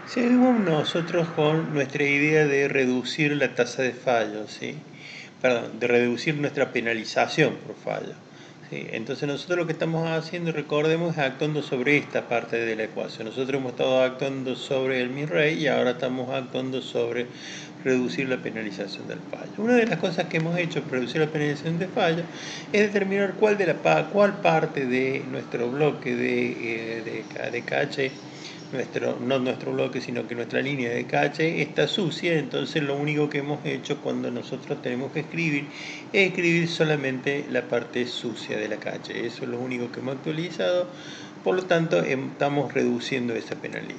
Seguimos nosotros con nuestra idea de reducir la tasa de fallo, ¿sí? Perdón, de reducir nuestra penalización por fallo. ¿Sí? Entonces nosotros lo que estamos haciendo, recordemos, es actuando sobre esta parte de la ecuación. Nosotros hemos estado actuando sobre el mi-rey y ahora estamos actuando sobre reducir la penalización del fallo. Una de las cosas que hemos hecho para reducir la penalización de fallo es determinar cuál parte de nuestro bloque de caché, no nuestro bloque, sino que nuestra línea de caché está sucia. Entonces lo único que hemos hecho cuando nosotros tenemos que escribir es escribir solamente la parte sucia de la caché. Eso es lo único que hemos actualizado, por lo tanto estamos reduciendo esa penalidad.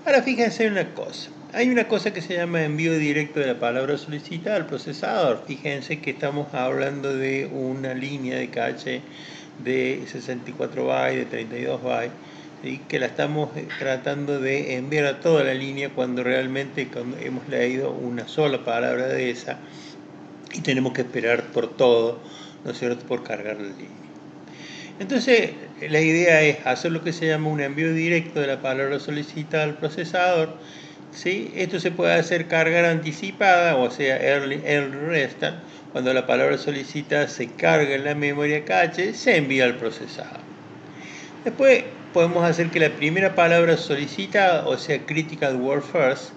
Ahora fíjense en una cosa. Hay una cosa que se llama envío directo de la palabra solicitada al procesador. Fíjense que estamos hablando de una línea de caché de 64 bytes, de 32 bytes, ¿sí? Que la estamos tratando de enviar a toda la línea cuando realmente hemos leído una sola palabra de esa y tenemos que esperar por todo, ¿no es cierto?, por cargar la línea. Entonces, la idea es hacer lo que se llama un envío directo de la palabra solicitada al procesador. ¿Sí? Esto se puede hacer cargar anticipada, o sea, early restart. Cuando la palabra solicitada se carga en la memoria cache, se envía al procesador. Después podemos hacer que la primera palabra solicitada, o sea, critical word first,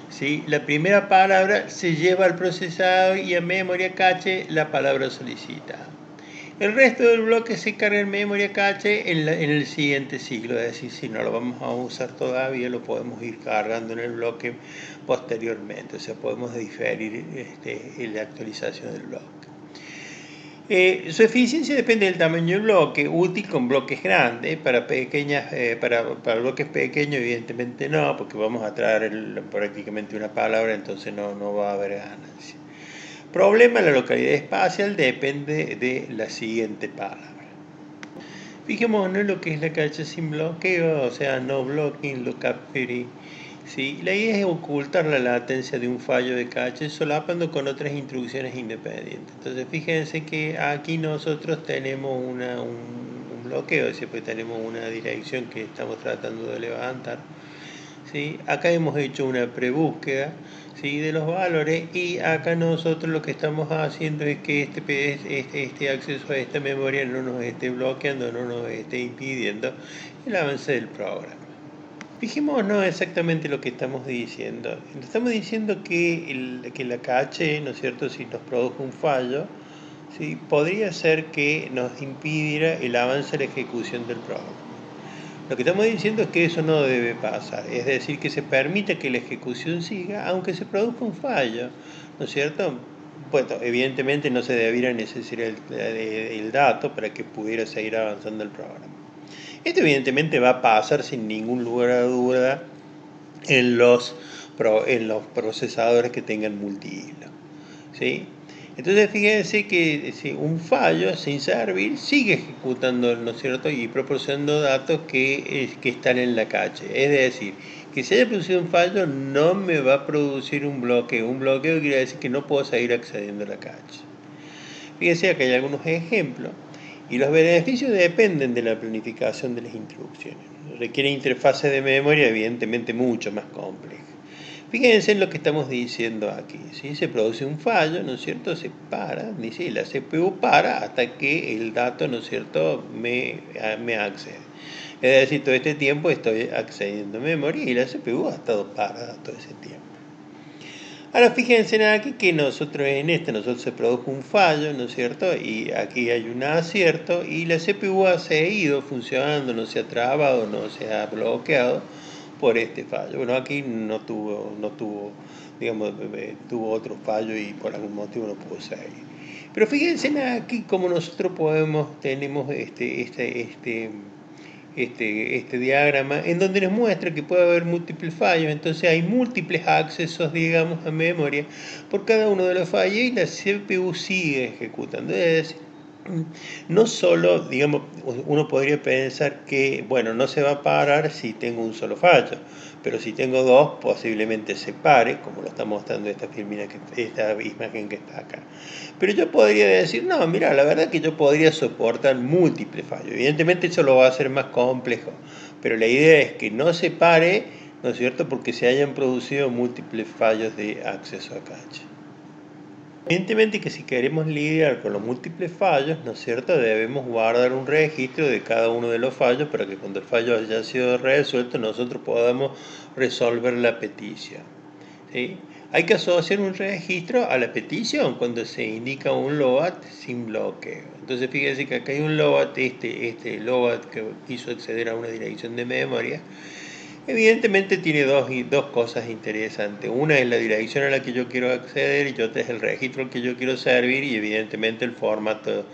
¿sí? La primera palabra se lleva al procesador y a memoria cache la palabra solicitada. El resto del bloque se carga en memoria cache en el siguiente ciclo, es decir, si no lo vamos a usar todavía, lo podemos ir cargando en el bloque posteriormente, o sea, podemos diferir la actualización del bloque. Su eficiencia depende del tamaño del bloque, útil con bloques grandes, para bloques pequeños evidentemente no, porque vamos a traer prácticamente una palabra, entonces no va a haber ganancia. Problema: la localidad espacial depende de la siguiente palabra. Fijémonos en lo que es la cache sin bloqueo, o sea, no blocking, lookup query. ¿Sí? La idea es ocultar la latencia de un fallo de cache solapando con otras instrucciones independientes. Entonces fíjense que aquí nosotros tenemos un bloqueo, siempre tenemos una dirección que estamos tratando de levantar. ¿Sí? Acá hemos hecho una prebúsqueda, ¿sí?, de los valores, y acá nosotros lo que estamos haciendo es que este acceso a esta memoria no nos esté bloqueando, no nos esté impidiendo el avance del programa. Fijémonos exactamente lo que estamos diciendo. Estamos diciendo que la cache, ¿no es cierto?, si nos produjo un fallo, ¿sí?, podría ser que nos impidiera el avance de la ejecución del programa. Lo que estamos diciendo es que eso no debe pasar, es decir, que se permite que la ejecución siga aunque se produzca un fallo, ¿no es cierto? Bueno, evidentemente no se debiera necesitar el dato para que pudiera seguir avanzando el programa. Esto evidentemente va a pasar sin ningún lugar a duda en los procesadores que tengan multihilo, ¿sí? Entonces fíjense que si un fallo sin servir sigue ejecutando, ¿no es cierto?, y proporcionando datos que están en la cache. Es decir, que si haya producido un fallo no me va a producir un bloqueo. Un bloqueo quiere decir que no puedo seguir accediendo a la cache. Fíjense que hay algunos ejemplos, y los beneficios dependen de la planificación de las instrucciones. Requiere interfaces de memoria evidentemente mucho más complejas. Fíjense en lo que estamos diciendo aquí, ¿sí? Se produce un fallo, ¿no es cierto? Se para, dice, la CPU para hasta que el dato, ¿no es cierto?, me accede. Es decir, todo este tiempo estoy accediendo a memoria y la CPU ha estado parada todo ese tiempo. Ahora fíjense aquí que nosotros se produjo un fallo, ¿no es cierto?, y aquí hay un acierto, y la CPU ha seguido funcionando, no se ha trabado, no se ha bloqueado por este fallo. Bueno, aquí no tuvo, digamos, tuvo otro fallo y por algún motivo no pudo seguir. Pero fíjense aquí como nosotros tenemos este diagrama en donde nos muestra que puede haber múltiples fallos. Entonces hay múltiples accesos, digamos, a memoria por cada uno de los fallos, y la CPU sigue ejecutando. Es decir, no solo, digamos, uno podría pensar que, bueno, no se va a parar si tengo un solo fallo, pero si tengo dos, posiblemente se pare, como lo está mostrando esta imagen que está acá. Pero yo podría decir, no, mira, la verdad que yo podría soportar múltiples fallos. Evidentemente eso lo va a hacer más complejo, pero la idea es que no se pare ¿no es cierto? Porque se hayan producido múltiples fallos de acceso a cache. Evidentemente que si queremos lidiar con los múltiples fallos, ¿no es cierto?, debemos guardar un registro de cada uno de los fallos para que cuando el fallo haya sido resuelto nosotros podamos resolver la petición. ¿Sí? Hay que asociar un registro a la petición cuando se indica un load sin bloqueo. Entonces fíjense que acá hay un load, este load que quiso acceder a una dirección de memoria. Evidentemente tiene dos cosas interesantes. Una es la dirección a la que yo quiero acceder y otra es el registro al que yo quiero servir y evidentemente el formato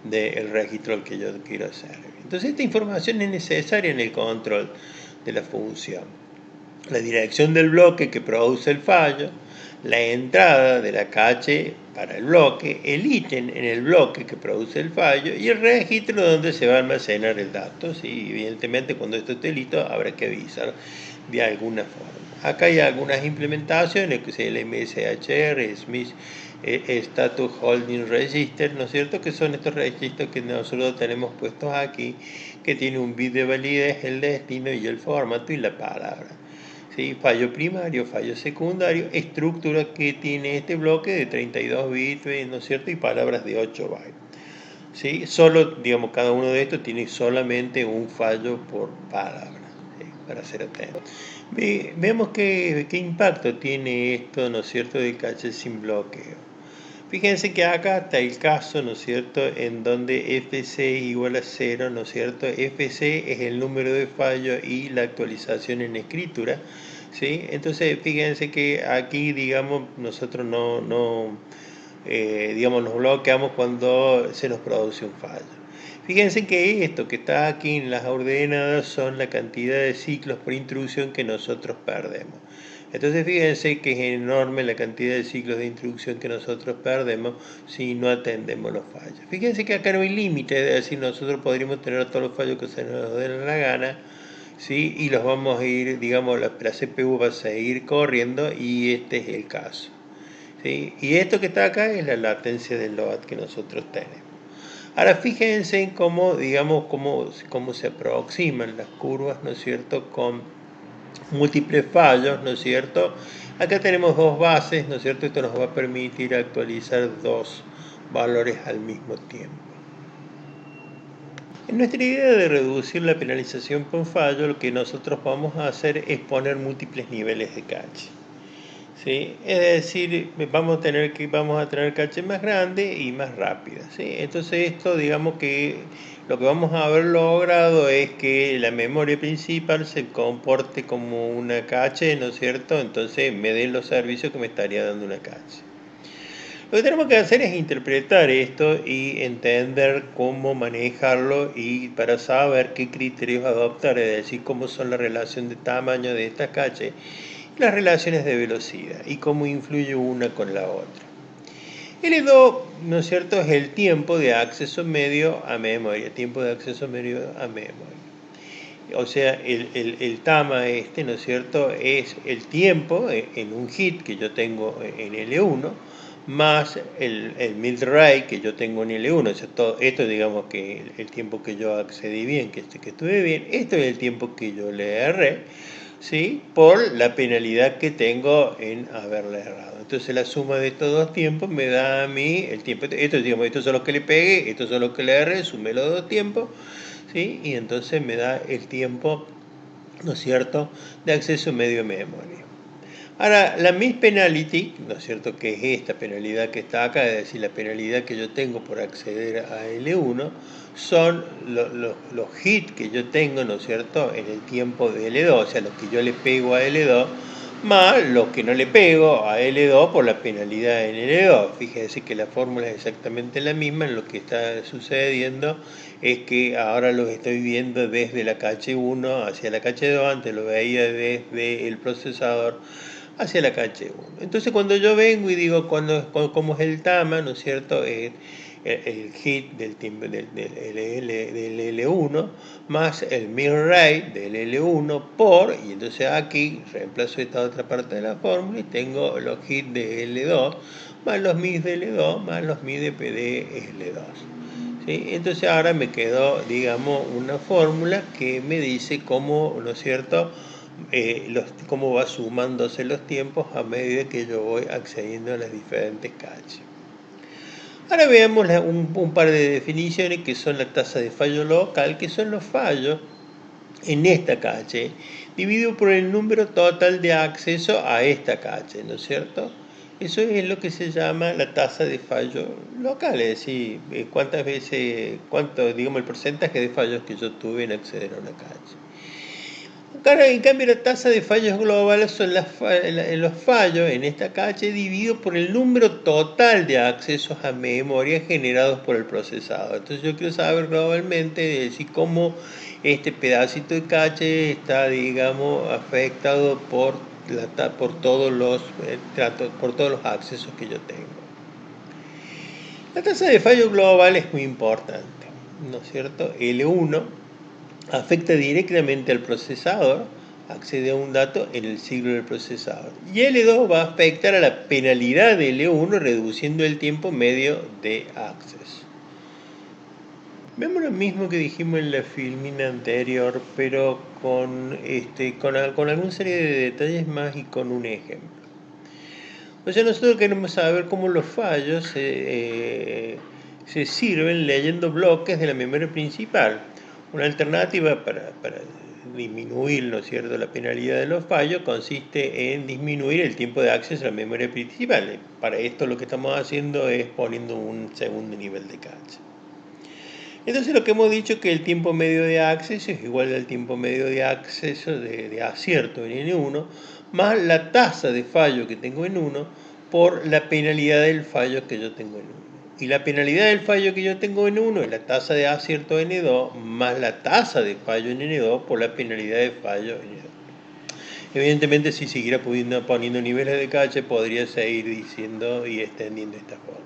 del registro al que yo quiero servir. Entonces esta información es necesaria en el control de la función. La dirección del bloque que produce el fallo, la entrada de la cache para el bloque, el ítem en el bloque que produce el fallo y el registro donde se va a almacenar el dato. ¿Sí? Evidentemente cuando esto esté listo habrá que avisar de alguna forma. Acá hay algunas implementaciones, que es el MSHR, Smith Status Holding Register, ¿no es cierto? Que son estos registros que nosotros tenemos puestos aquí, que tiene un bit de validez, el destino y el formato y la palabra. ¿Sí? Fallo primario, fallo secundario, estructura que tiene este bloque de 32 bits, ¿no es cierto? Y palabras de 8 bytes. ¿Sí? Solo, digamos, cada uno de estos tiene solamente un fallo por palabra, ¿sí? Para ser atento. Veamos qué impacto tiene esto, ¿no es cierto?, de cache sin bloqueo. Fíjense que acá está el caso, ¿no es cierto?, en donde FC igual a 0, ¿no es cierto? FC es el número de fallo y la actualización en escritura, ¿sí? Entonces, fíjense que aquí, digamos, nosotros digamos, nos bloqueamos cuando se nos produce un fallo. Fíjense que esto que está aquí en las ordenadas son la cantidad de ciclos por instrucción que nosotros perdemos. Entonces fíjense que es enorme la cantidad de ciclos de instrucción que nosotros perdemos si no atendemos los fallos. Fíjense que acá no hay límite, es decir, nosotros podríamos tener todos los fallos que se nos den la gana, ¿sí? Y los vamos a ir, digamos, la CPU va a seguir corriendo y este es el caso. ¿Sí? Y esto que está acá es la latencia del load que nosotros tenemos. Ahora fíjense en cómo, digamos, cómo se aproximan las curvas, ¿no es cierto?, con múltiples fallos, ¿no es cierto? Acá tenemos dos bases, ¿no es cierto? Esto nos va a permitir actualizar dos valores al mismo tiempo. En nuestra idea de reducir la penalización por fallo, lo que nosotros vamos a hacer es poner múltiples niveles de cache. ¿Sí? Es decir, vamos a tener cache más grande y más rápida, ¿sí? Entonces esto, digamos que lo que vamos a haber logrado es que la memoria principal se comporte como una cache, ¿no es cierto? Entonces me dé los servicios que me estaría dando una cache. Lo que tenemos que hacer es interpretar esto y entender cómo manejarlo y para saber qué criterios adoptar, es decir, cómo son la relación de tamaño de esta cache, las relaciones de velocidad y cómo influye una con la otra. L2, ¿no es cierto?, es el tiempo de acceso medio a memoria, O sea, el tama ¿no es cierto?, es el tiempo en un hit que yo tengo en L1 más el mid rate que yo tengo en L1. O sea, todo esto, digamos, que el tiempo que yo accedí bien, que estuve bien, esto es el tiempo que yo le erré, ¿sí?, por la penalidad que tengo en haberle errado. Entonces la suma de estos dos tiempos me da a mí el tiempo. Estos son los que le pegué, estos son los que le erré, sumé los dos tiempos, ¿sí? Y entonces me da el tiempo, ¿no es cierto?, de acceso medio a memoria. Ahora, la miss penalty, ¿no es cierto?, que es esta penalidad que está acá, es decir, la penalidad que yo tengo por acceder a L1, son los hits que yo tengo, ¿no es cierto?, en el tiempo de L2, o sea, los que yo le pego a L2, más los que no le pego a L2 por la penalidad en L2. Fíjense que la fórmula es exactamente la misma, lo que está sucediendo es que ahora lo estoy viendo desde la cache 1 hacia la cache 2, antes lo veía desde el procesador hacia la cache 1. Entonces cuando yo vengo y digo cómo es el tama, ¿no es cierto?, el hit del L1 más el mid rate del L1 y entonces aquí reemplazo esta otra parte de la fórmula y tengo los hits de L2 más los mids de L2 más los mids de L2. ¿Sí? Entonces ahora me quedó, digamos, una fórmula que me dice cómo, ¿no es cierto?, cómo va sumándose los tiempos a medida que yo voy accediendo a las diferentes caches. Ahora veamos un par de definiciones que son la tasa de fallo local, que son los fallos en esta cache, dividido por el número total de acceso a esta cache, ¿no es cierto? Eso es lo que se llama la tasa de fallo local, es decir, digamos, el porcentaje de fallos que yo tuve en acceder a una cache. Ahora, en cambio, la tasa de fallos globales son los fallos en esta cache dividido por el número total de accesos a memoria generados por el procesador. Entonces yo quiero saber globalmente si cómo este pedacito de cache está, digamos, afectado por todos los accesos que yo tengo. La tasa de fallo global es muy importante, ¿no es cierto? L1 afecta directamente al procesador, accede a un dato en el ciclo del procesador. Y L2 va a afectar a la penalidad de L1 reduciendo el tiempo medio de acceso. Vemos lo mismo que dijimos en la filmina anterior, pero con alguna serie de detalles más y con un ejemplo. O sea, nosotros queremos saber cómo los fallos se sirven leyendo bloques de la memoria principal. Una alternativa para disminuir, ¿no es cierto?, la penalidad de los fallos consiste en disminuir el tiempo de acceso a la memoria principal. Para esto lo que estamos haciendo es poniendo un segundo nivel de cache. Entonces lo que hemos dicho es que el tiempo medio de acceso es igual al tiempo medio de acceso de acierto en N1 más la tasa de fallo que tengo en 1 por la penalidad del fallo que yo tengo en 1. Y la penalidad del fallo que yo tengo en 1 es la tasa de acierto N2 más la tasa de fallo en N2 por la penalidad de fallo en N2. Evidentemente, si siguiera poniendo niveles de cache, podría seguir diciendo y extendiendo esta forma.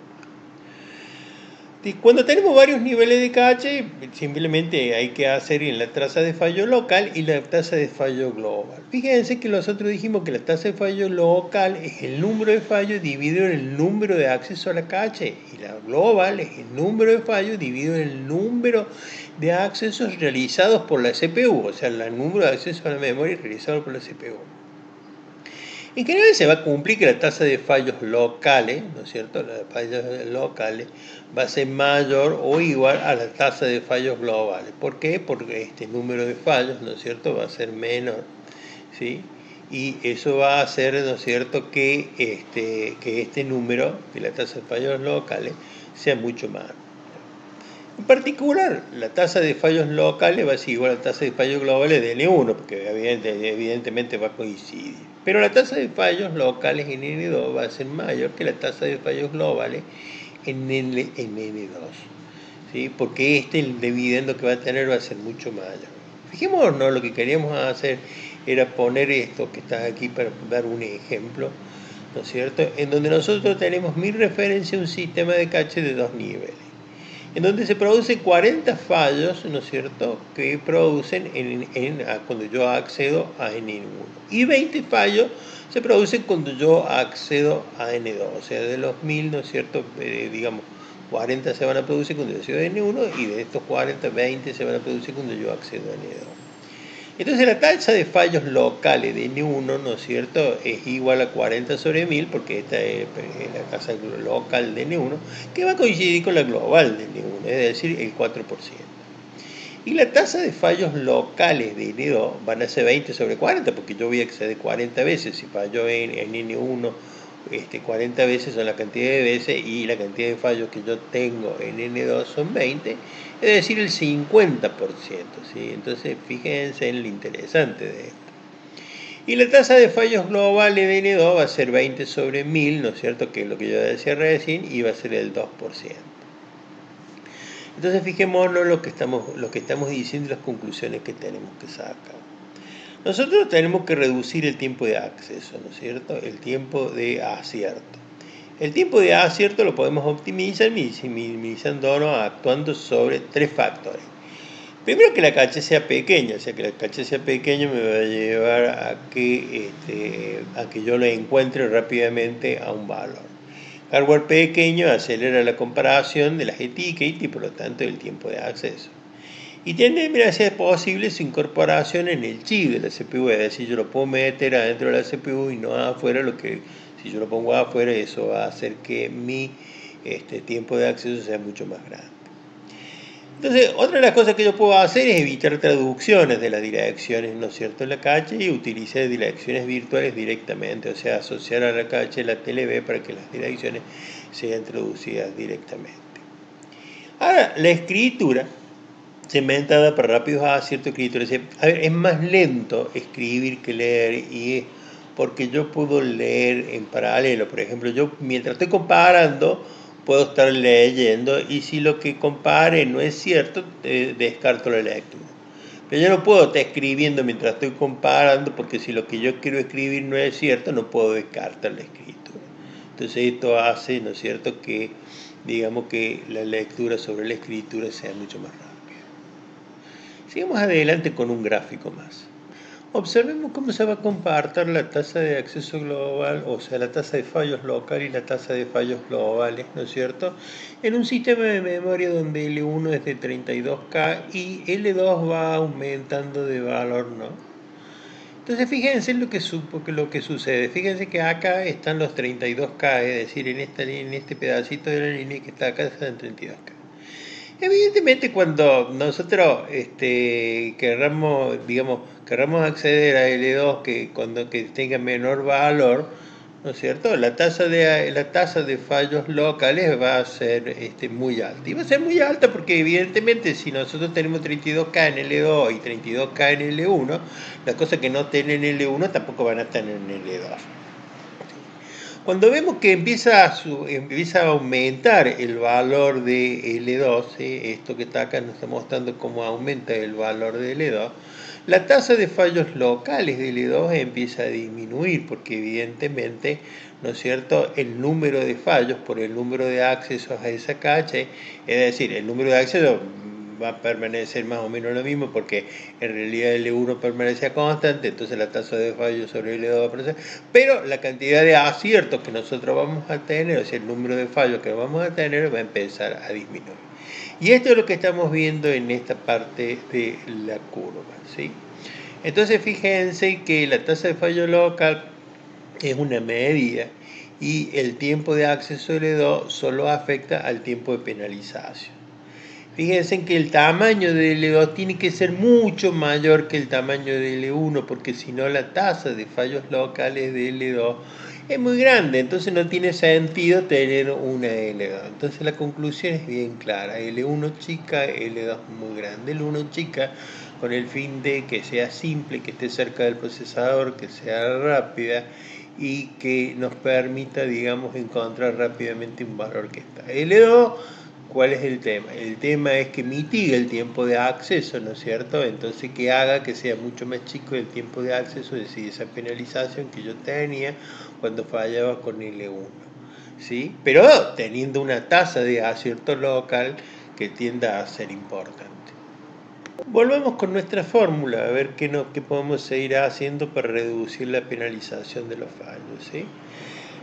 Cuando tenemos varios niveles de cache, simplemente hay que hacer en la tasa de fallo local y la tasa de fallo global. Fíjense que nosotros dijimos que la tasa de fallo local es el número de fallos dividido en el número de acceso a la cache y la global es el número de fallos dividido en el número de accesos realizados por la CPU, o sea, el número de accesos a la memoria realizado por la CPU. En general se va a cumplir que la tasa de fallos locales, ¿no es cierto?, la de fallos locales va a ser mayor o igual a la tasa de fallos globales. ¿Por qué? Porque este número de fallos, ¿no es cierto?, va a ser menor, ¿sí? Y eso va a hacer, ¿no es cierto?, que este número, que la tasa de fallos locales, sea mucho más. En particular, la tasa de fallos locales va a ser igual a la tasa de fallos globales de N1, porque evidentemente va a coincidir. Pero la tasa de fallos locales en N2 va a ser mayor que la tasa de fallos globales en N2. ¿Sí? Porque el dividendo que va a tener va a ser mucho mayor. Fijémonos, lo que queríamos hacer era poner esto que está aquí para dar un ejemplo, ¿no es cierto?, en donde nosotros tenemos mi referencia a un sistema de cache de 2 niveles, en donde se producen 40 fallos, ¿no es cierto?, que producen cuando yo accedo a N1. Y 20 fallos se producen cuando yo accedo a N2. O sea, de los 1000, ¿no es cierto?, digamos, 40 se van a producir cuando yo accedo a N1 y de estos 40, 20 se van a producir cuando yo accedo a N2. Entonces la tasa de fallos locales de N1, ¿no es cierto?, es igual a 40 sobre 1000, porque esta es la tasa local de N1, que va a coincidir con la global de N1, es decir, el 4%. Y la tasa de fallos locales de N2 van a ser 20 sobre 40, porque yo voy a acceder 40 veces. Si fallo en N1 40 veces son la cantidad de veces, y la cantidad de fallos que yo tengo en N2 son 20, es decir, el 50%. ¿sí? Entonces, fíjense en lo interesante de esto. Y la tasa de fallos globales de N2 va a ser 20 sobre 1000, ¿no es cierto?, que es lo que yo decía recién, y va a ser el 2%. Entonces, fijémonos lo que estamos diciendo y las conclusiones que tenemos que sacar. Nosotros tenemos que reducir el tiempo de acceso, ¿no es cierto?, el tiempo de acierto. El tiempo de acierto lo podemos optimizar minimizándonos actuando sobre 3 factores. Primero, que la cache sea pequeña, o sea, que la cache sea pequeña me va a llevar a que yo lo encuentre rápidamente a un valor. Hardware pequeño acelera la comparación de las etiquetas y por lo tanto el tiempo de acceso. Y tiene, a ser posible su incorporación en el chip de la CPU, es decir, yo lo puedo meter adentro de la CPU y no afuera, lo que si yo lo pongo afuera, eso va a hacer que mi tiempo de acceso sea mucho más grande. Entonces, otra de las cosas que yo puedo hacer es evitar traducciones de las direcciones, ¿no es cierto?, en la cache, y utilizar direcciones virtuales directamente, o sea, asociar a la cache la TLB para que las direcciones sean traducidas directamente. Ahora, la escritura segmentada para rápidos aciertos de escritura. A ver, es más lento escribir que leer, y es porque yo puedo leer en paralelo. Por ejemplo, yo mientras estoy comparando puedo estar leyendo, y si lo que compare no es cierto, descarto la lectura. Pero yo no puedo estar escribiendo mientras estoy comparando, porque si lo que yo quiero escribir no es cierto, no puedo descartar la escritura. Entonces esto hace, ¿no es cierto?, que digamos que la lectura sobre la escritura sea mucho más rápida. Sigamos adelante con un gráfico más. Observemos cómo se va a compartir la tasa de acceso global, o sea, la tasa de fallos local y la tasa de fallos globales, ¿no es cierto?, en un sistema de memoria donde L1 es de 32K y L2 va aumentando de valor, ¿no? Entonces fíjense lo que sucede. Fíjense que acá están los 32K, es decir, en este pedacito de la línea que está acá están 32K. Evidentemente, cuando nosotros querramos acceder a L2 que tenga menor valor, ¿no es cierto?, la tasa de fallos locales va a ser muy alta. Y va a ser muy alta porque evidentemente si nosotros tenemos 32K en L2 y 32K en L1, las cosas que no tienen en L1 tampoco van a estar en L2. Cuando vemos que empieza a aumentar el valor de L2, esto que está acá nos está mostrando cómo aumenta el valor de L2, la tasa de fallos locales de L2 empieza a disminuir, porque evidentemente, ¿no es cierto?, el número de fallos por el número de accesos a esa cache, es decir, el número de accesos va a permanecer más o menos lo mismo, porque en realidad L1 permanece constante, entonces la tasa de fallos sobre L2 va a aparecer, pero la cantidad de aciertos que nosotros vamos a tener, o sea, el número de fallos que vamos a tener, va a empezar a disminuir. Y esto es lo que estamos viendo en esta parte de la curva, ¿sí? Entonces fíjense que la tasa de fallo local es una medida, y el tiempo de acceso L2 solo afecta al tiempo de penalización. Fíjense que el tamaño de L2 tiene que ser mucho mayor que el tamaño de L1, porque si no la tasa de fallos locales de L2 es muy grande, entonces no tiene sentido tener una L2. Entonces la conclusión es bien clara: L1 chica, L2 muy grande. L1 chica con el fin de que sea simple, que esté cerca del procesador, que sea rápida y que nos permita, digamos, encontrar rápidamente un valor que está. L2, ¿cuál es el tema? El tema es que mitiga el tiempo de acceso, ¿no es cierto? Entonces, que haga que sea mucho más chico el tiempo de acceso, es decir, esa penalización que yo tenía cuando fallaba con L1, ¿sí? Pero teniendo una tasa de acierto local que tienda a ser importante. Volvemos con nuestra fórmula, a ver qué podemos seguir haciendo para reducir la penalización de los fallos, ¿sí?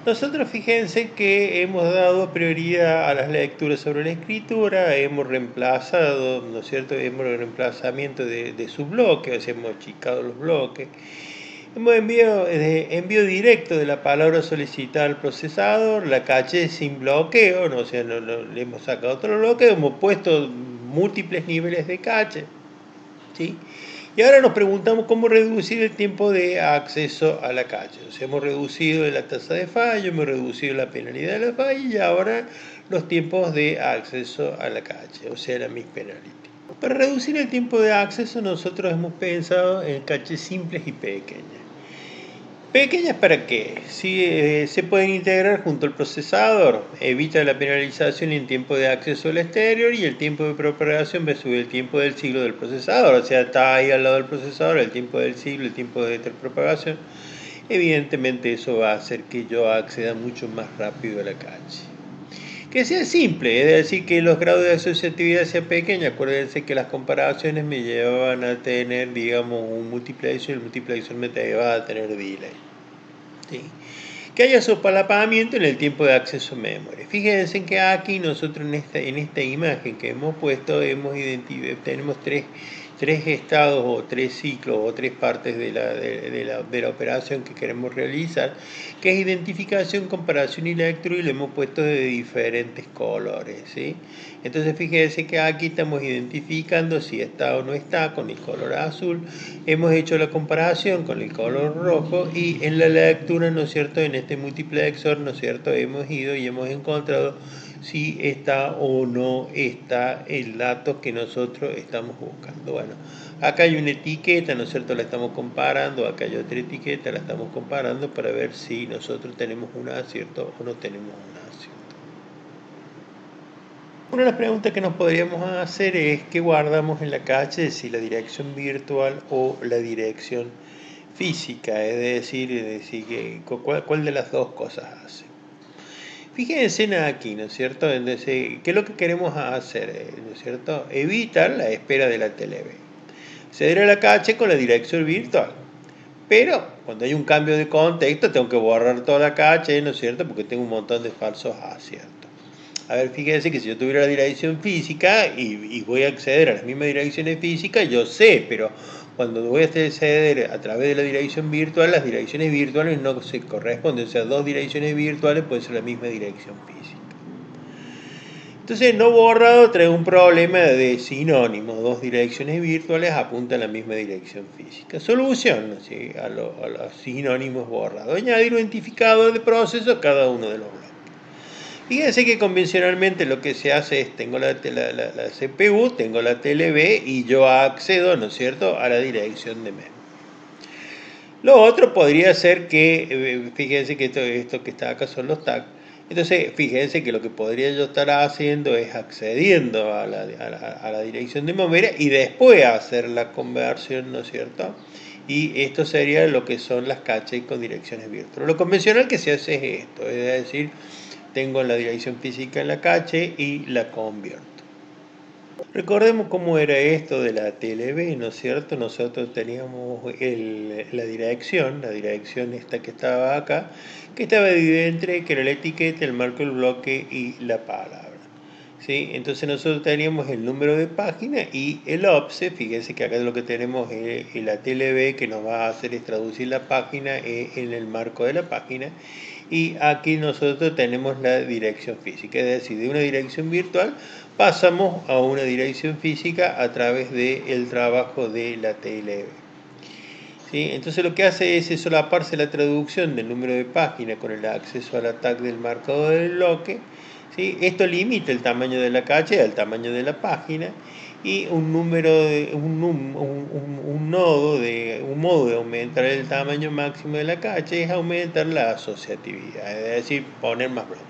Nosotros, fíjense que hemos dado prioridad a las lecturas sobre la escritura, hemos reemplazado, ¿no es cierto?, hemos reemplazamiento de su bloque, o sea, hemos achicado los bloques. Hemos envío directo de la palabra solicitada al procesador, la caché sin bloqueo, ¿no? O sea, no le hemos sacado otro bloqueo, hemos puesto múltiples niveles de caché, ¿sí? Y ahora nos preguntamos cómo reducir el tiempo de acceso a la cache. O sea, hemos reducido la tasa de fallo, hemos reducido la penalidad de la falla, y ahora los tiempos de acceso a la cache, o sea, la miss penalty. Para reducir el tiempo de acceso, nosotros hemos pensado en caches simples y pequeñas. ¿Pequeñas para qué? Si se pueden integrar junto al procesador, evita la penalización en tiempo de acceso al exterior, y el tiempo de propagación versus el tiempo del ciclo del procesador, o sea, está ahí al lado del procesador, el tiempo del ciclo, el tiempo de propagación. Evidentemente eso va a hacer que yo acceda mucho más rápido a la cache. Que sea simple, es decir, que los grados de asociatividad sean pequeños. Acuérdense que las comparaciones me llevaban a tener, digamos, un multiplexer, y el multiplexer me llevaba a tener delay, ¿sí? que haya solapamiento en el tiempo de acceso a memoria. Fíjense que aquí nosotros en esta imagen que hemos puesto tenemos tres estados o tres ciclos o tres partes de la operación que queremos realizar, que es identificación, comparación y lectura, y lo hemos puesto de diferentes colores, ¿sí? Entonces fíjense que aquí estamos identificando si está o no está con el color azul, hemos hecho la comparación con el color rojo, y en la lectura, ¿no es cierto?, en este multiplexor, ¿no es cierto?, hemos ido y hemos encontrado si está o no está el dato que nosotros estamos buscando. Bueno, acá hay una etiqueta, ¿no es cierto?, la estamos comparando, acá hay otra etiqueta, la estamos comparando para ver si nosotros tenemos un acierto o no tenemos un acierto. Una de las preguntas que nos podríamos hacer es qué guardamos en la cache, si la dirección virtual o la dirección física, es decir ¿cuál de las dos cosas hace? Fíjense aquí, ¿no es cierto? Entonces, ¿qué es lo que queremos hacer? ¿No es cierto? Evitar la espera de la TLV. Acceder a la cache con la dirección virtual. Pero cuando hay un cambio de contexto, tengo que borrar toda la cache, ¿no es cierto? Porque tengo un montón de falsos aciertos. A ver, fíjense que si yo tuviera la dirección física y voy a acceder a las mismas direcciones físicas, yo sé, pero cuando voy a acceder a través de la dirección virtual, las direcciones virtuales no se corresponden. O sea, dos direcciones virtuales pueden ser la misma dirección física. Entonces, no borrado trae un problema de sinónimo. Dos direcciones virtuales apuntan a la misma dirección física. Solución, ¿sí?, a los sinónimos borrados. Añadir un identificador de proceso a cada uno de los bloques. Fíjense que convencionalmente lo que se hace es, tengo la CPU, tengo la TLB y yo accedo, ¿no es cierto?, a la dirección de memoria. Lo otro podría ser que, fíjense que esto que está acá son los tags. Entonces, fíjense que lo que podría yo estar haciendo es accediendo a la dirección de memoria y después hacer la conversión, ¿no es cierto? Y esto sería lo que son las caches con direcciones virtuales. Lo convencional que se hace es esto, es decir, tengo la dirección física en la cache y la convierto. Recordemos cómo era esto de la TLB, ¿no es cierto? Nosotros teníamos la dirección esta que estaba acá, que estaba dividida entre, que era la etiqueta, el marco del bloque y la palabra. ¿Sí? Entonces nosotros teníamos el número de página y el offset. Fíjense que acá lo que tenemos es la TLB, que nos va a hacer es traducir la página en el marco de la página, y aquí nosotros tenemos la dirección física, es decir, de una dirección virtual pasamos a una dirección física a través del trabajo de la TLB. ¿Sí? Entonces lo que hace es solaparse la traducción del número de página con el acceso al tag del marcador del bloque. ¿Sí? Esto limita el tamaño de la cache al tamaño de la página, y un modo de aumentar el tamaño máximo de la cache es aumentar la asociatividad, es decir, poner más bloques.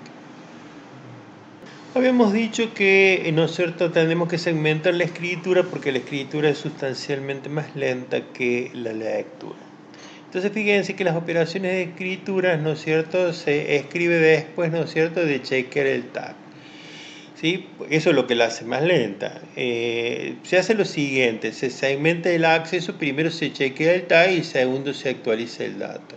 Habíamos dicho que, ¿no es cierto?, tenemos que segmentar la escritura porque la escritura es sustancialmente más lenta que la lectura. Entonces fíjense que las operaciones de escritura, ¿no es cierto?, se escribe después, ¿no es cierto?, de chequear el tag. ¿Sí? Eso es lo que la hace más lenta. Se hace lo siguiente: se segmenta el acceso, primero se chequea el tag y segundo se actualiza el dato.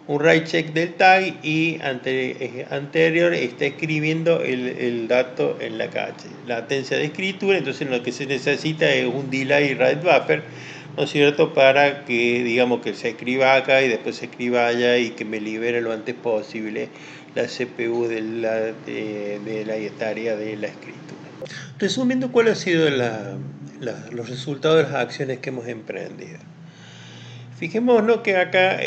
Un write check del tag y anterior está escribiendo el dato en la cache. Latencia de escritura, entonces lo que se necesita es un delay write buffer, ¿no es cierto?, para que, digamos, que se escriba acá y después se escriba allá y que me libere lo antes posible la CPU de la tarea de la escritura. Resumiendo, ¿cuáles han sido los resultados de las acciones que hemos emprendido? Fijémonos que acá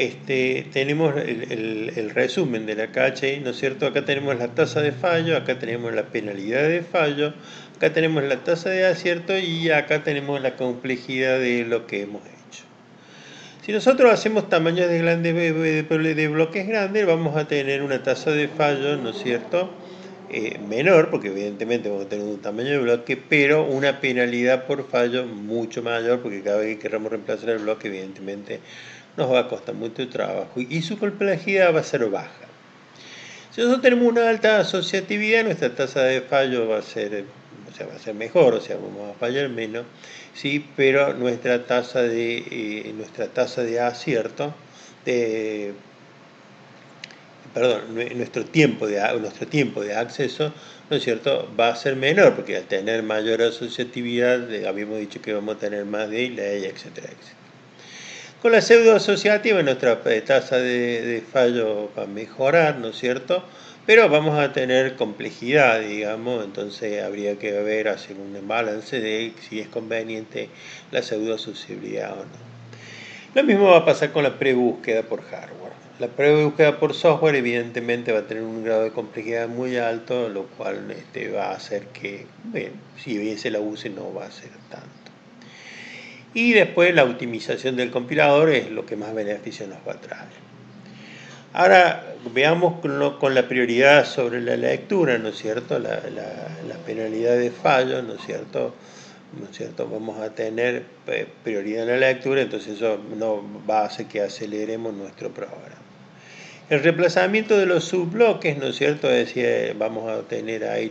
tenemos el resumen de la cache, ¿no es cierto? Acá tenemos la tasa de fallo, acá tenemos la penalidad de fallo, acá tenemos la tasa de acierto y acá tenemos la complejidad de lo que hemos hecho. Si nosotros hacemos tamaños de bloques grandes, vamos a tener una tasa de fallo, ¿no es cierto?, menor, porque evidentemente vamos a tener un tamaño de bloque, pero una penalidad por fallo mucho mayor, porque cada vez que queramos reemplazar el bloque, evidentemente nos va a costar mucho trabajo y su complejidad va a ser baja. Si nosotros tenemos una alta asociatividad, nuestra tasa de fallo va a ser mejor, o sea, vamos a fallar menos, ¿sí? Pero nuestra tasa de acierto, perdón, nuestro tiempo de acceso, ¿no es cierto?, va a ser menor, porque al tener mayor asociatividad, habíamos dicho que vamos a tener más delay, etcétera, etcétera. Con la pseudo asociativa nuestra tasa de fallo va a mejorar, ¿no es cierto?, pero vamos a tener complejidad, digamos, entonces habría que hacer un balance de si es conveniente la pseudo asociabilidad o no. Lo mismo va a pasar con la prebúsqueda por hardware. La prebúsqueda por software evidentemente va a tener un grado de complejidad muy alto, lo cual va a hacer que, bueno, si bien se la use no va a ser tanto. Y después la optimización del compilador es lo que más beneficio nos va a traer. Ahora veamos con la prioridad sobre la lectura, ¿no es cierto? La penalidad de fallo, ¿no es cierto? ¿No es cierto? Vamos a tener prioridad en la lectura, entonces eso no va a hacer que aceleremos nuestro programa. El reemplazamiento de los subbloques, ¿no es cierto? Es decir, vamos a tener ahí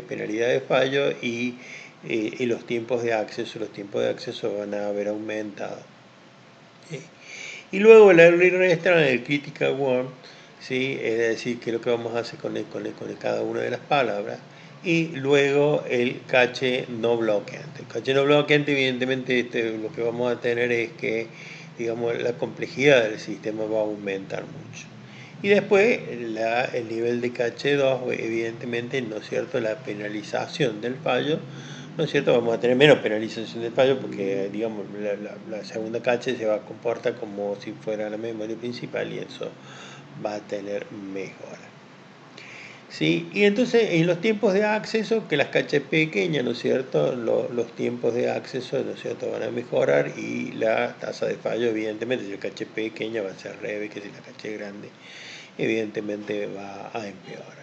penalidad de fallo y los tiempos de acceso van a haber aumentado. ¿Sí? Y luego el early restaurant, el critical warm, ¿sí? Es decir, que es lo que vamos a hacer con cada una de las palabras. Y luego el cache no bloqueante. El cache no bloqueante, evidentemente, lo que vamos a tener es que, digamos, la complejidad del sistema va a aumentar mucho. Y después el nivel de cache 2, evidentemente, ¿no es cierto?, la penalización del fallo, ¿no es cierto?, vamos a tener menos penalización del fallo porque, digamos, la segunda cache se va a comportar como si fuera la memoria principal y eso va a tener mejora. ¿Sí? Y entonces en los tiempos de acceso, que las caches pequeñas, ¿no es cierto?, los tiempos de acceso, ¿no es cierto?, van a mejorar y la tasa de fallo, evidentemente, si la cache pequeña va a ser leve, que si la cache grande, evidentemente va a empeorar.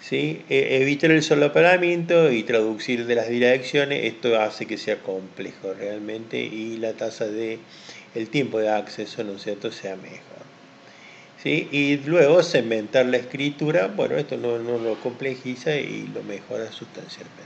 ¿Sí? Evitar el solapamiento y traducir de las direcciones, esto hace que sea complejo realmente y la tasa el tiempo de acceso, ¿no es cierto?, sea mejor. ¿Sí? Y luego segmentar la escritura, bueno, esto no lo complejiza y lo mejora sustancialmente.